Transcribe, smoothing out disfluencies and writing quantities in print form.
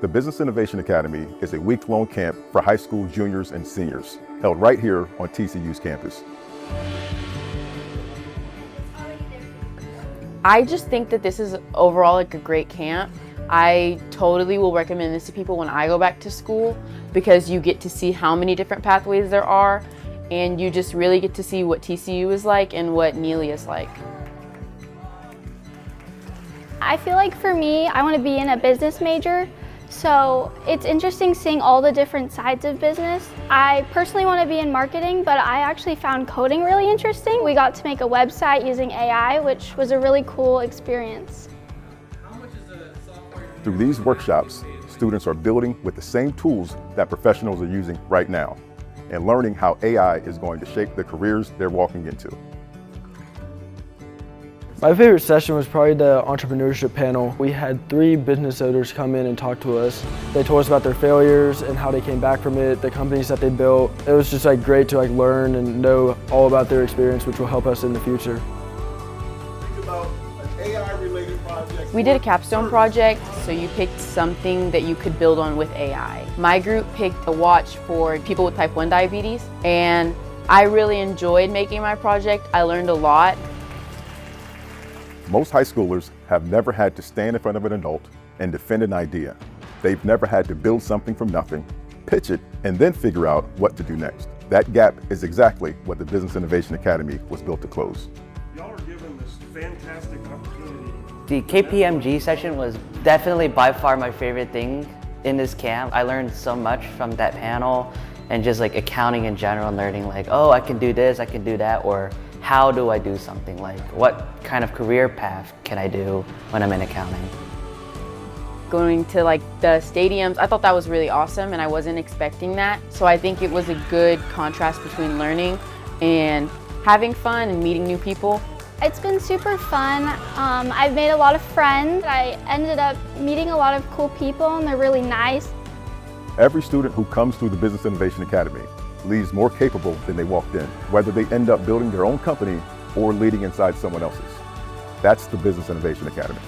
The Business Innovation Academy is a week-long camp for high school juniors and seniors, held right here on TCU's campus. I just think that this is overall like a great camp. I totally will recommend this to people when I go back to school because you get to see how many different pathways there are and you just really get to see what TCU is like and what Neeley is like. I feel like for me, I want to be in a business major, so it's interesting seeing all the different sides of business. I personally want to be in marketing, but I actually found coding really interesting. We got to make a website using AI, which was a really cool experience. Through these workshops, students are building with the same tools that professionals are using right now and learning how AI is going to shape the careers they're walking into. My favorite session was probably the entrepreneurship panel. We had 3 business owners come in and talk to us. They told us about their failures and how they came back from it, the companies that they built. It was just great to learn and know all about their experience, which will help us in the future. Think about an AI-related project. We did a capstone project, so you picked something that you could build on with AI. My group picked a watch for people with type 1 diabetes, and I really enjoyed making my project. I learned a lot. Most high schoolers have never had to stand in front of an adult and defend an idea. They've never had to build something from nothing, pitch it, and then figure out what to do next. That gap is exactly what the Business Innovation Academy was built to close. Y'all are given this fantastic opportunity. The KPMG session was definitely by far my favorite thing in this camp. I learned so much from that panel and just accounting in general, learning oh, I can do this, I can do that, or how do I do something? What kind of career path can I do when I'm in accounting? Going to the stadiums, I thought that was really awesome and I wasn't expecting that. So I think it was a good contrast between learning and having fun and meeting new people. It's been super fun. I've made a lot of friends. I ended up meeting a lot of cool people and they're really nice. Every student who comes through the Business Innovation Academy leaves more capable than they walked in, whether they end up building their own company or leading inside someone else's. That's the Business Innovation Academy.